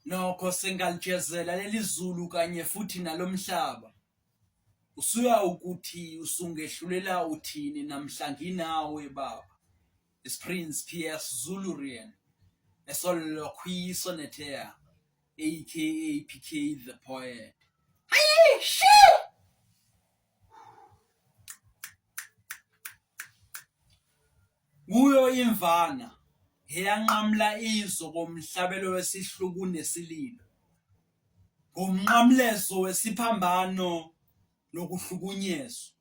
Nokho sengalijezela lelizulu kanye futhi nalomhlaba. Usuya ukuthi usungehlulela uthini namhla nginawe baba. Is Prince PS Zulurian, a soliloquy sonneteer, aka PK the poet. Hey, shit! Kuyo imvana eyanqamla izo komhlabelo wesihluku nesililo. Ngomnqamlezo wesiphambano nokuhlukunyezwa.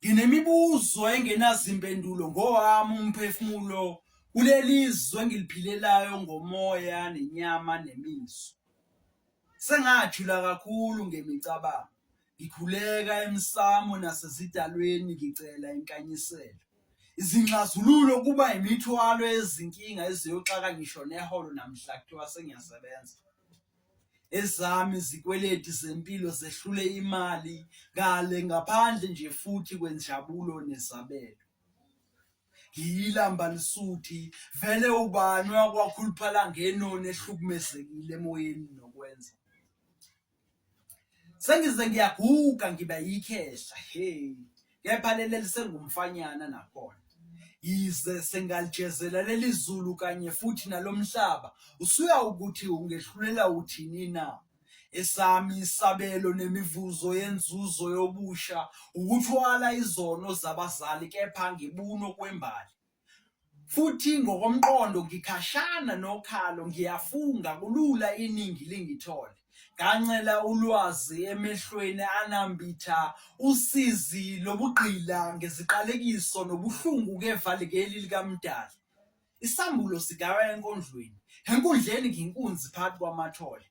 Nginemibuzo engenazimpendulo ngowami umphefumulo kulelizwe engiliphilelayo ngomoya nenyama nemizwa. Sengajula kakhulu ngemicabango, ngikhuleka emsamo nasezidalweni ngicela inkanyiselo. Izinxazululo kuba imithwalo yezinkinga eziyoxaka ngisho neholo namhla kuthiwa sengiyasebenza. Ezami zikweleti zempilo zehlule imali ngale ngaphandle nje futhi kwenjabulo nezabelo. Ngiyilamba lisuthi vele ubani wakwakhuluphala ngenoni ehlukumezekile emoyeni nokwenza. Sengize ngiyaguga ngiba yikhehla kepha leli lisengumfanyana nakhona. Yize sengalijezela lelizulu kanye futhi nalomhlaba usuya ukuthi ungehlulela uthini na. Esami isabelo nemivuzo yenzuzo yobusha ukuthwala izono zabazali kepha ngibuno kwembali. Futhi ngokomqondo ngikhashana nokhalo ngiyafunga kulula iningi lingithole. Ngancela ulwazi emehlweni anambitha usizi lobugqila ngeziqalekiso nobuhlungu kevalikeli likaMdali. Isambulo sikawa enkondlweni, enkundleni nginkunzi phakathi kwamathole.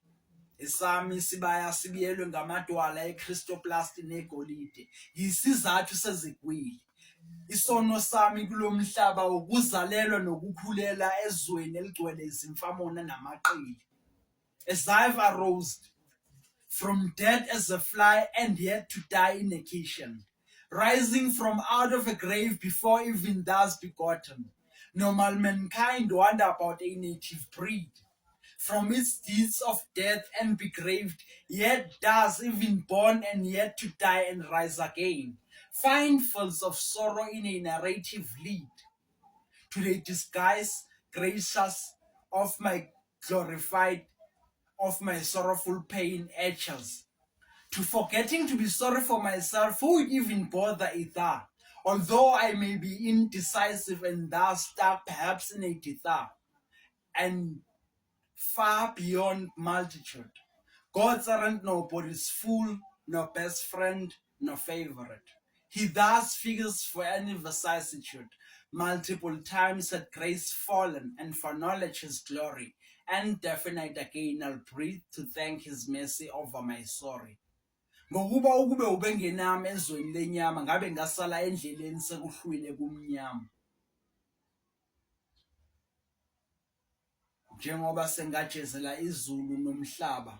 Esami isibaya sibiyelwe ngamadwala eChristoplasti negolide, yisizathu sezigwili. Isono sami kulomhlaba ukuzalelwa nokukhulela ezweni eligcwele izimfamona namaqili. As I've arose from dead as a fly and yet to die in a kitchen, rising from out of a grave before even thus begotten, normal mankind wander about a native breed. From its deeds of death and be graved, yet does even born and yet to die and rise again. Find fields of sorrow in a narrative lead. To the disguise gracious of my glorified, of my sorrowful pain etches. To forgetting to be sorry for myself, who would even bother either? Although I may be indecisive and thus stuck perhaps in a dither. And far beyond multitude. God's aren't nobody's fool, no best friend, no favorite. He thus figures for any vicissitude, multiple times at grace fallen, and for knowledge his glory, and definite again I'll breathe to thank his mercy over my sorry. Ngokuba ukube ubengenami ezweni lenyama ngabe ngasala endleleni sekuhlwile kumnyama. Njengoba sengajezela izulu nomhlaba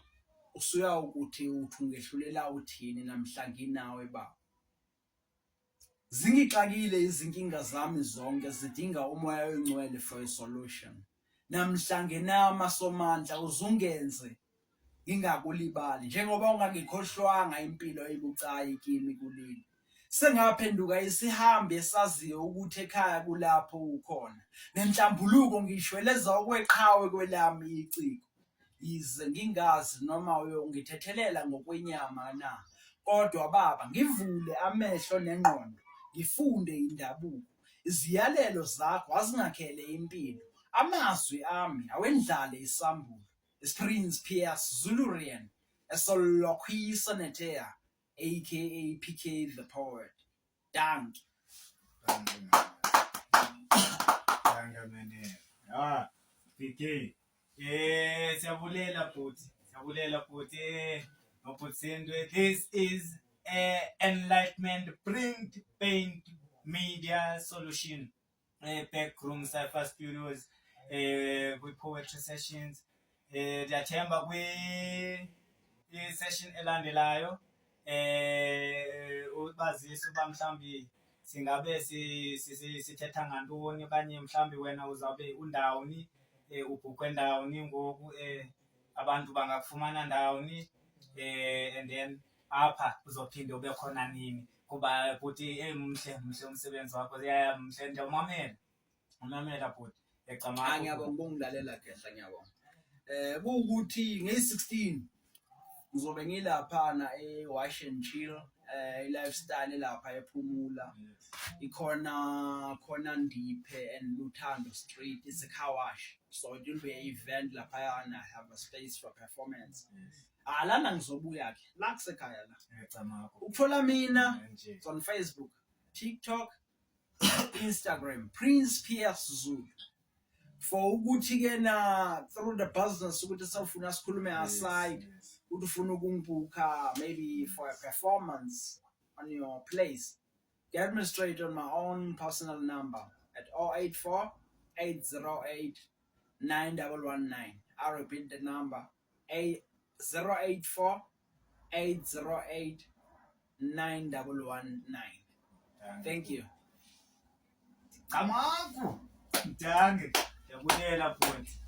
usuya ukuthi ungehlulela uthini namhla nginawe baba. Zingixakile izinkinga zami zonke zidinga umoya oyingcwele for a solution. Namhla ngenama somandla uzungenze ngingakulibali njengoba ungangikhohlwanga impilo ebucayi kimi kuleli. Sengaphenduka isihambi esaziyo ukuthi ekhaya kulapho ukhona. Nenhlambuluko ngishweleza okweqhawe kwelami iciko. Yize ngingazi noma uyongithethelela ngokwenyama na. Kodwa baba ngivule amehlo nengqondo, ngifunde indabuko. Iziyalelo zakho azingakhele impilo. Amazwi ami awendlale isambulo. Is Prince PS Zulurian, a soliloquy sonneteer, aka PK the poet. Danke. Danke mene. PK. Siyabulela futhi. Siyabulela futhi. Maphutsendwe. This is Enlightenment Print Paint Media Solution. Backroom Cypher Studios. With poetry sessions. Ndiyathemba session elandelayo ubazisa uba mhlambi singabe sithetha ngantoni okanye mhlambi wena uzabe undawoni ubhukwe ndawoni ngoku abantu bangakufumana ndawoni, and then apha uzophinde ube khona nini, kuba bhuti mhle umsebenzi wakho, mhle ndiyawumamela bhuti. Ngiyabonga ungilalela kahle, ngiyabonga. Kuwukuthi nge-16 ngizobe ngilaphana e-Wash and Chill, i-lifestyle lapha ePhumula. Khona Ndiphe and Luthando Street. It's a car wash, so it will be an event lapha, and I have a space for performance. Lana ngizobuya ke la kusekhaya la. Ukuthola mina it's on Facebook, TikTok, Instagram, Prince Pierce Zulu. For ukuthi ke na through the business ukuthi sawufuna sikhulume aside, ukuthi ufuna ukungibukha maybe for a performance on your place, get me straight on my own personal number at 084 808 9119. I repeat the number, 084 808 9119. Thank you. Kamaku, dange, ndiyabulela bhuti.